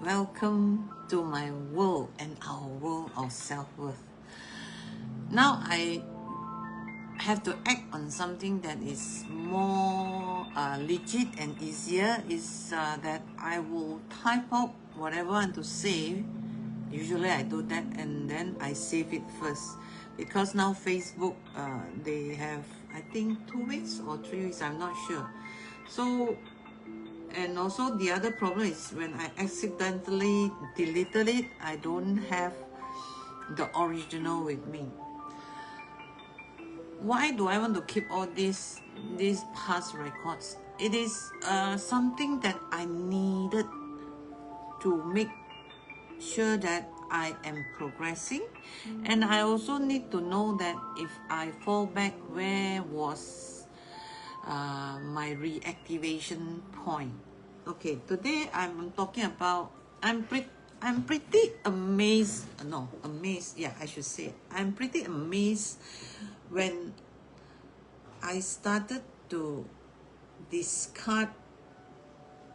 welcome to my world and our world of self-worth. Now I have to act on something that is more legit and easier is that I will type out whatever I want to save. Usually I do that and then I save it first, because now Facebook they have, I think, 2 weeks or 3 weeks, I'm not sure. So, and also the other problem is when I accidentally deleted it, I don't have the original with me. Why do I want to keep all these past records? It is something that I needed to make sure that I am progressing, and I also need to know that if I fall back, where was my reactivation point. Okay, today I'm talking about, I'm pretty amazed, I should say, I'm pretty amazed when I started to discard.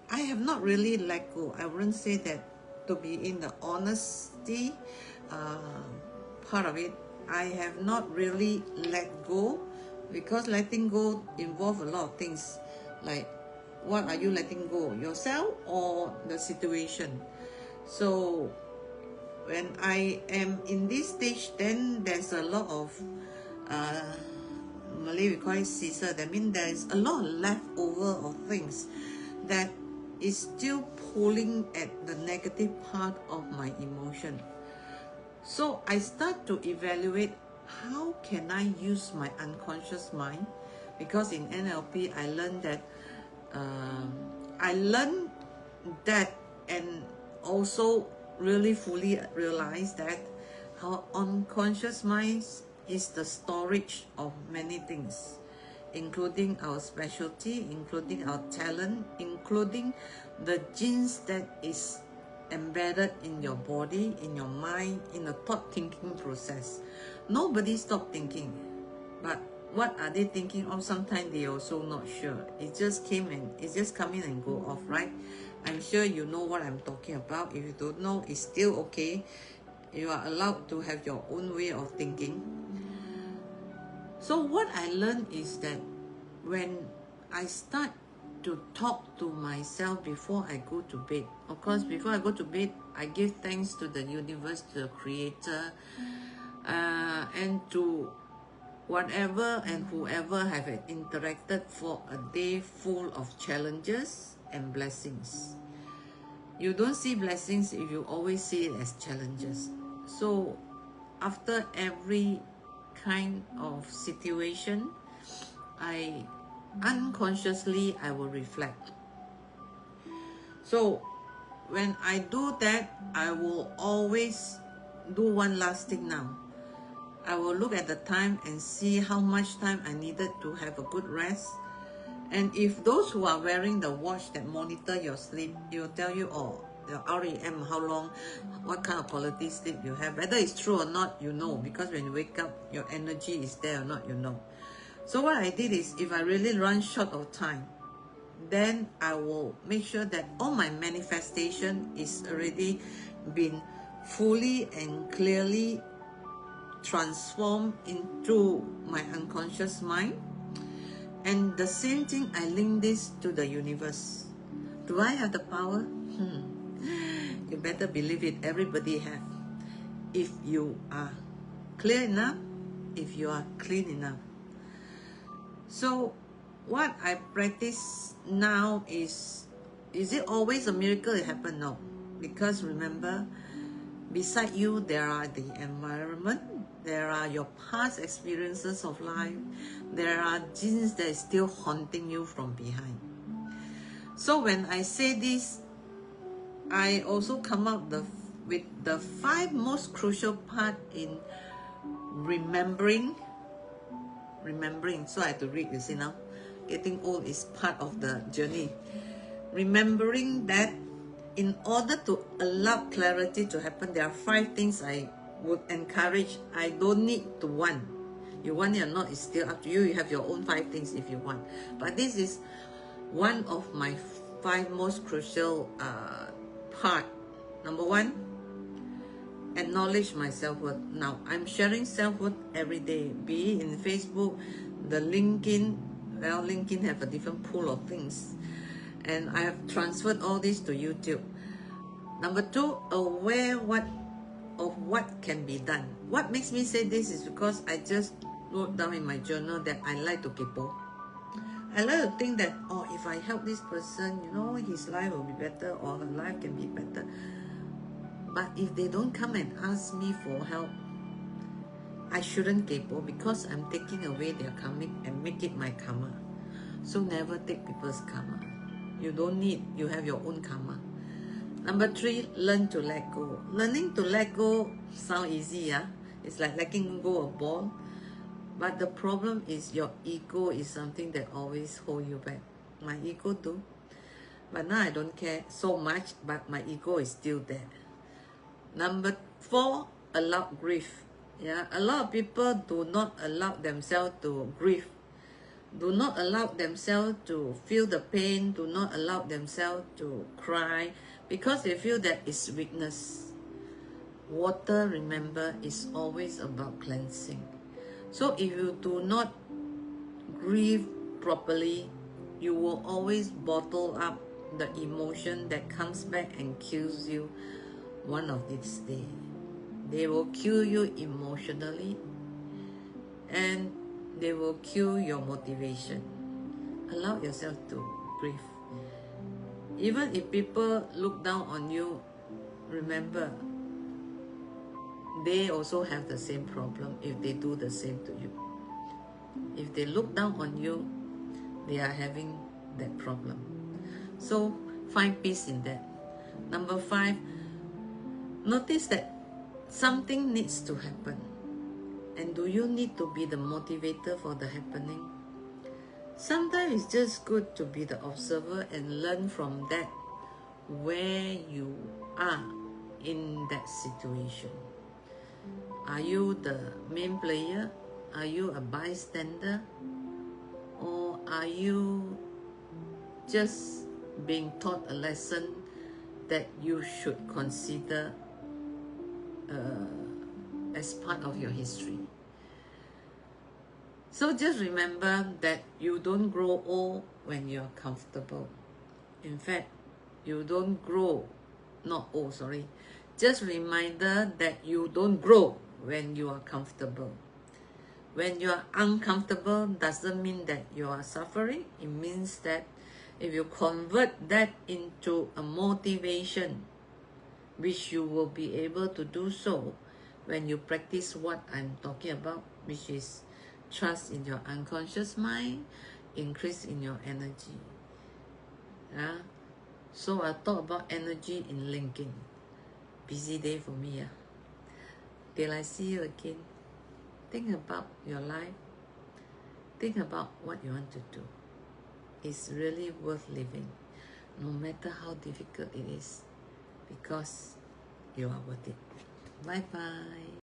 I have not really let go. I wouldn't say that, to be in the honesty part of it, I have not really let go, because letting go involves a lot of things. Like, what are you letting go? Yourself or the situation? So when I am in this stage, then there's a lot of Malay we call it sisa. That means there is a lot of leftover of things that is still pulling at the negative part of my emotion. So I start to evaluate, how can I use my unconscious mind? Because in NLP I learned that and also really fully realized that our unconscious mind is the storage of many things, including our specialty, including our talent, including the genes that is embedded in your body, in your mind, in the thought thinking process. Nobody stopped thinking, but what are they thinking of? Sometimes they also not sure. It just come in and go off, right? I'm sure you know what I'm talking about. If you don't know, it's still okay. You are allowed to have your own way of thinking. So what I learned is that when I start to talk to myself before I go to bed, of course, before I go to bed, I give thanks to the universe, to the creator, and to whatever and whoever have interacted for a day full of challenges and blessings. You don't see blessings if you always see it as challenges. So after every kind of situation, unconsciously I will reflect. So when I do that, I will always do one last thing now. I will look at the time and see how much time I needed to have a good rest. And if those who are wearing the watch that monitor your sleep, it will tell you, oh, your REM, how long, what kind of quality sleep you have. Whether it's true or not, you know, because when you wake up, your energy is there or not, you know. So what I did is, if I really run short of time, then I will make sure that all my manifestation is already been fully and clearly transformed into my unconscious mind. And the same thing, I link this to the universe. Do I have the power? You better believe it. Everybody have. If you are clear enough, if you are clean enough. So what I practice now is it always a miracle it happen? No. Because remember, beside you there are the environment, there are your past experiences of life, there are genes that is still haunting you from behind. So when I say this, I also come up with the 5 most crucial part in remembering. So I have to read, you see now. Getting old is part of the journey. Remembering that in order to allow clarity to happen, there are 5 things I would encourage. I don't need to want. You want it or not, it's still up to you. You have your own 5 things if you want. But this is one of my 5 most crucial part Number one, acknowledge my self-worth. Now, I'm sharing self-worth every day, be it in Facebook, the LinkedIn. Well, LinkedIn have a different pool of things. And I have transferred all this to YouTube. Number two, aware of what can be done. What makes me say this is because I just wrote down in my journal that I like to kepo. I like to think that, oh, if I help this person, his life will be better or her life can be better. But if they don't come and ask me for help, I shouldn't kepo because I'm taking away their karmic and make it my karma. So never take people's karma. You don't need, you have your own karma. Number three, learn to let go. Learning to let go sounds easy, yeah? It's like letting go of a ball. But the problem is your ego is something that always holds you back. My ego too. But now I don't care so much, but my ego is still there. Number four, allow grief. Yeah, a lot of people do not allow themselves to grieve. Do not allow themselves to feel the pain. Do not allow themselves to cry because they feel that it's weakness. Water, remember, is always about cleansing. So if you do not grieve properly, you will always bottle up the emotion that comes back and kills you one of these days. They will kill you emotionally and they will kill your motivation. Allow yourself to grieve. Even if people look down on you, remember, they also have the same problem if they do the same to you. If they look down on you, they are having that problem. So find peace in that. Number five, notice that something needs to happen. And do you need to be the motivator for the happening? Sometimes it's just good to be the observer and learn from that where you are in that situation. Are you the main player? Are you a bystander? Or are you just being taught a lesson that you should consider as part of your history? So just remember that you don't grow old when you're comfortable. In fact, you don't grow, not old, sorry. Just reminder that you don't grow when you are comfortable. When you are uncomfortable doesn't mean that you are suffering. It means that if you convert that into a motivation, which you will be able to do so when you practice what I'm talking about, which is trust in your unconscious mind, increase in your energy. So I talk about energy in linking. Busy day for me. Till I see you again, think about your life. Think about what you want to do. It's really worth living, no matter how difficult it is, because you are worth it. Bye-bye.